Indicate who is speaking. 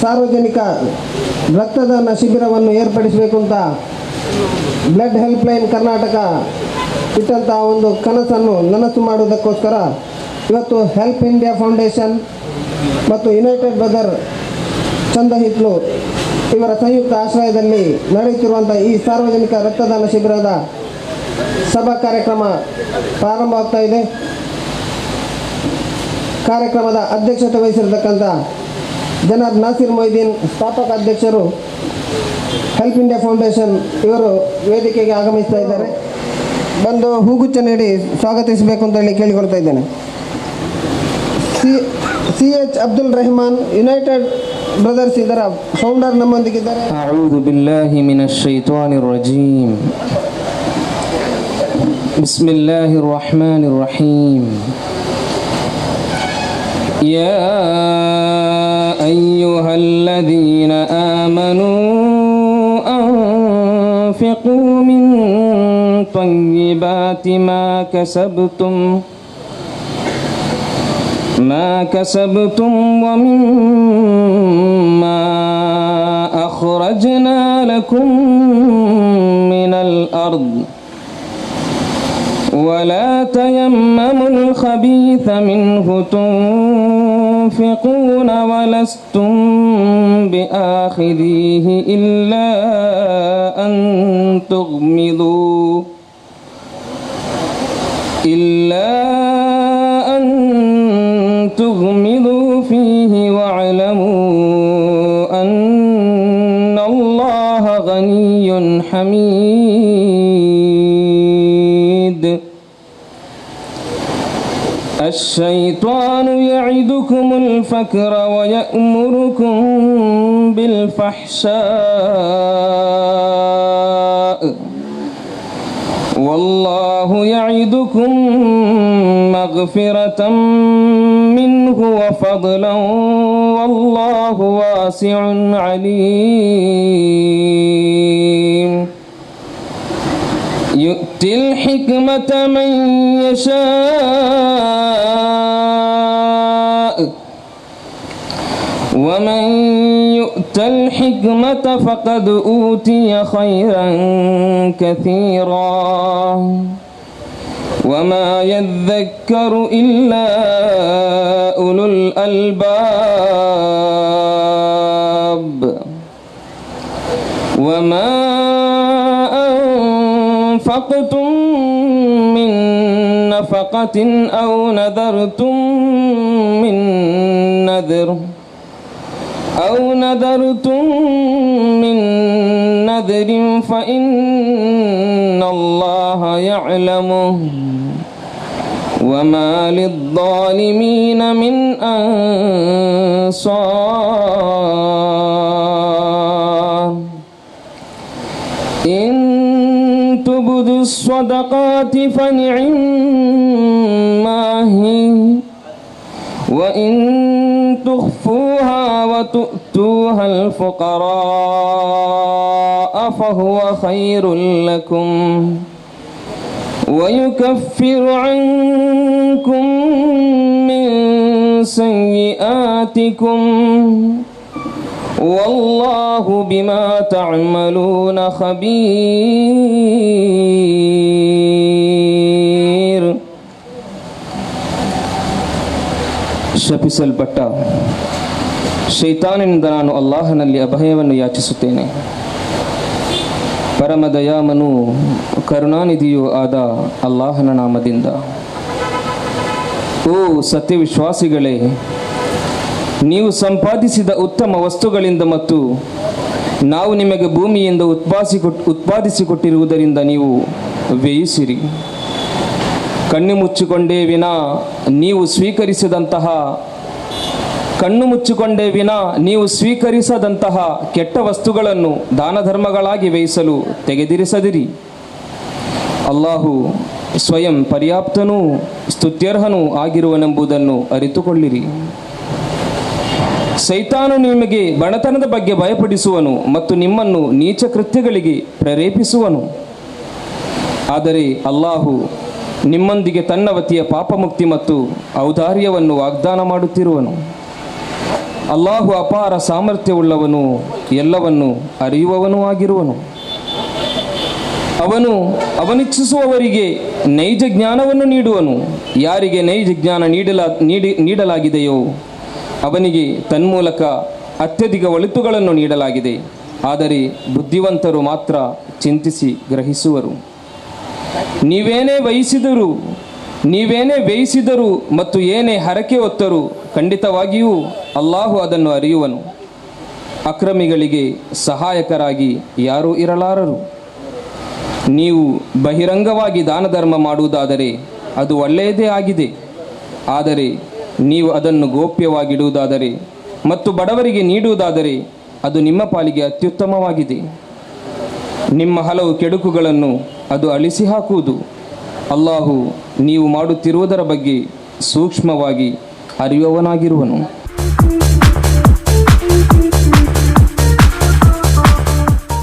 Speaker 1: ಸಾರ್ವಜನಿಕ ರಕ್ತದಾನ ಶಿಬಿರವನ್ನು ಏರ್ಪಡಿಸಬೇಕು ಅಂತ ಬ್ಲಡ್ ಹೆಲ್ಪ್ಲೈನ್ ಕರ್ನಾಟಕ ಇಟ್ಟಂಥ ಒಂದು ಕನಸನ್ನು ನನಸು ಮಾಡುವುದಕ್ಕೋಸ್ಕರ ಇವತ್ತು ಹೆಲ್ಪ್ ಇಂಡಿಯಾ ಫೌಂಡೇಶನ್ ಮತ್ತು ಯುನೈಟೆಡ್ ಬ್ರದರ್ ಚಂದಹಿತ್ಲು ಇವರ ಸಂಯುಕ್ತ ಆಶ್ರಯದಲ್ಲಿ ನಡೆಯುತ್ತಿರುವಂಥ ಈ ಸಾರ್ವಜನಿಕ ರಕ್ತದಾನ ಶಿಬಿರದ ಸಭಾ ಕಾರ್ಯಕ್ರಮ ಪ್ರಾರಂಭವಾಗ್ತಾ ಇದೆ. ಕಾರ್ಯಕ್ರಮದ ಅಧ್ಯಕ್ಷತೆ ವಹಿಸಿರತಕ್ಕಂಥ ಜನಾಬ್ ನಾಸಿರ್ ಮೊಯ್ದೀನ್, ಸ್ಥಾಪಕ ಅಧ್ಯಕ್ಷರು ಹೆಲ್ಪ್ ಇಂಡಿಯಾ ಫೌಂಡೇಶನ್, ಇವರು ವೇದಿಕೆಗೆ ಆಗಮಿಸ್ತಾ ಇದ್ದಾರೆ. ಬಂದು ಹೂಗುಚ್ಛ ನೀಡಿ ಸ್ವಾಗತಿಸಬೇಕು ಅಂತ ಹೇಳಿ ಕೇಳಿಕೊಳ್ತಾ ಇದ್ದೇನೆ. CH Abdul Rehman, United Brothers ಇದರ ಫೌಂಡರ್ ನಮ್ಮೊಂದಿಗಿದ್ದಾರೆ.
Speaker 2: ಅಊದು ಬಿಲ್ಲಾಹಿ ಮಿನಶ್ ಶೈತಾನಿರ್ ರಜೀಮ್. ಬಿಸ್ಮಿಲ್ಲಾಹಿರ್ ರಹ್ಮಾನಿರ್ ರಹೀಮ್. ಯಾ ಅಯ್ಯುಹಲ್ಲದೀನ ಆಮನೂ ಅನ್ಫಿqū ಮಿನ್ ತ್ವಯ್ಯಿಬಾತಿ ما كسبتم ومما أخرجنا لكم من الأرض ولا تيمموا الخبيث منه تنفقون ولستم بآخذيه إلا أن تغمضوا فيه واعلموا أن الله غني حميد. الشيطان يعدكم الفقر ويأمركم بالفحشاء والله يعدكم مغفرة منه وفضلا والله واسع عليم. يؤتي الحكمة من يشاء ومن يؤت الحكمة فقد أوتي خيرا كثيرا وما يذكر إلا أولو الألباب. وما أنفقتم من نفقة أو نذرتم من نذر فإن الله يعلمه وما للظالمين من أنصار. إن تبدوا الصدقات فنعما هي وإن تخفوها وتؤتوها الفقراء فهو خير لكم ويكفر عنكم من سيئاتكم والله بما تعملون خبير. ಶಪಿಸಲ್ಪಟ್ಟ ಶೈತಾನನಿಂದ ನಾನು ಅಲ್ಲಾಹನಲ್ಲಿ ಅಭಯವನ್ನು ಯಾಚಿಸುತ್ತೇನೆ. ಪರಮದಯಾಮನು ಕರುಣಾನಿಧಿಯೂ ಆದ ಅಲ್ಲಾಹನ ನಾಮದಿಂದ. ಓ ಸತ್ಯವಿಶ್ವಾಸಿಗಳೇ, ನೀವು ಸಂಪಾದಿಸಿದ ಉತ್ತಮ ವಸ್ತುಗಳಿಂದ ಮತ್ತು ನಾವು ನಿಮಗೆ ಭೂಮಿಯಿಂದ ಉತ್ಪಾದಿಸಿಕೊಟ್ಟಿರುವುದರಿಂದ ನೀವು ವ್ಯಯಿಸಿರಿ. ಕಣ್ಣು ಮುಚ್ಚಿಕೊಂಡೇ ವಿನಾ ನೀವು ಸ್ವೀಕರಿಸದಂತಹ ಕೆಟ್ಟ ವಸ್ತುಗಳನ್ನು ದಾನ ಧರ್ಮಗಳಾಗಿ ವ್ಯಯಿಸಲು ತೆಗೆದಿರಿಸದಿರಿ. ಅಲ್ಲಾಹು ಸ್ವಯಂ ಪರ್ಯಾಪ್ತನೂ ಸ್ತುತ್ಯರ್ಹನೂ ಆಗಿರುವನೆಂಬುದನ್ನು ಅರಿತುಕೊಳ್ಳಿರಿ. ಸೈತಾನು ನಿಮಗೆ ಬಡತನದ ಬಗ್ಗೆ ಭಯಪಡಿಸುವನು ಮತ್ತು ನಿಮ್ಮನ್ನು ನೀಚ ಕೃತ್ಯಗಳಿಗೆ ಪ್ರೇರೇಪಿಸುವನು. ಆದರೆ ಅಲ್ಲಾಹು ನಿಮ್ಮೊಂದಿಗೆ ತನ್ನ ವತಿಯ ಪಾಪಮುಕ್ತಿ ಮತ್ತು ಔದಾರ್ಯವನ್ನು ವಾಗ್ದಾನ ಮಾಡುತ್ತಿರುವನು. ಅಲ್ಲಾಹು ಅಪಾರ ಸಾಮರ್ಥ್ಯವುಳ್ಳವನು, ಎಲ್ಲವನ್ನು ಅರಿಯುವವನೂ ಆಗಿರುವನು. ಅವನು ಅವನಿಚ್ಛಿಸುವವರಿಗೆ ನೈಜ ಜ್ಞಾನವನ್ನು ನೀಡುವನು. ಯಾರಿಗೆ ನೈಜ ಜ್ಞಾನ ನೀಡಲಾಗಿದೆಯೋ ಅವನಿಗೆ ತನ್ಮೂಲಕ ಅತ್ಯಧಿಕ ಒಳಿತುಗಳನ್ನು ನೀಡಲಾಗಿದೆ. ಆದರೆ ಬುದ್ಧಿವಂತರು ಮಾತ್ರ ಚಿಂತಿಸಿ ಗ್ರಹಿಸುವರು. ನೀವೇನೇ ವ್ಯಯಿಸಿದರೂ ಮತ್ತು ಏನೇ ಹರಕೆ ಹೊತ್ತರೂ ಖಂಡಿತವಾಗಿಯೂ ಅಲ್ಲಾಹು ಅದನ್ನು ಅರಿಯುವನು. ಅಕ್ರಮಿಗಳಿಗೆ ಸಹಾಯಕರಾಗಿ ಯಾರೂ ಇರಲಾರರು. ನೀವು ಬಹಿರಂಗವಾಗಿ ದಾನ ಧರ್ಮ ಮಾಡುವುದಾದರೆ ಅದು ಒಳ್ಳೆಯದೇ ಆಗಿದೆ. ಆದರೆ ನೀವು ಅದನ್ನು ಗೋಪ್ಯವಾಗಿಡುವುದಾದರೆ ಮತ್ತು ಬಡವರಿಗೆ ನೀಡುವುದಾದರೆ ಅದು ನಿಮ್ಮ ಪಾಲಿಗೆ ಅತ್ಯುತ್ತಮವಾಗಿದೆ. ನಿಮ್ಮ ಹಲವು ಕೆಡುಕುಗಳನ್ನು ಅದು ಅಳಿಸಿ ಹಾಕುವುದು. ಅಲ್ಲಾಹು ನೀವು ಮಾಡುತ್ತಿರುವುದರ ಬಗ್ಗೆ ಸೂಕ್ಷ್ಮವಾಗಿ ಅರಿಯುವವನಾಗಿರುವನು.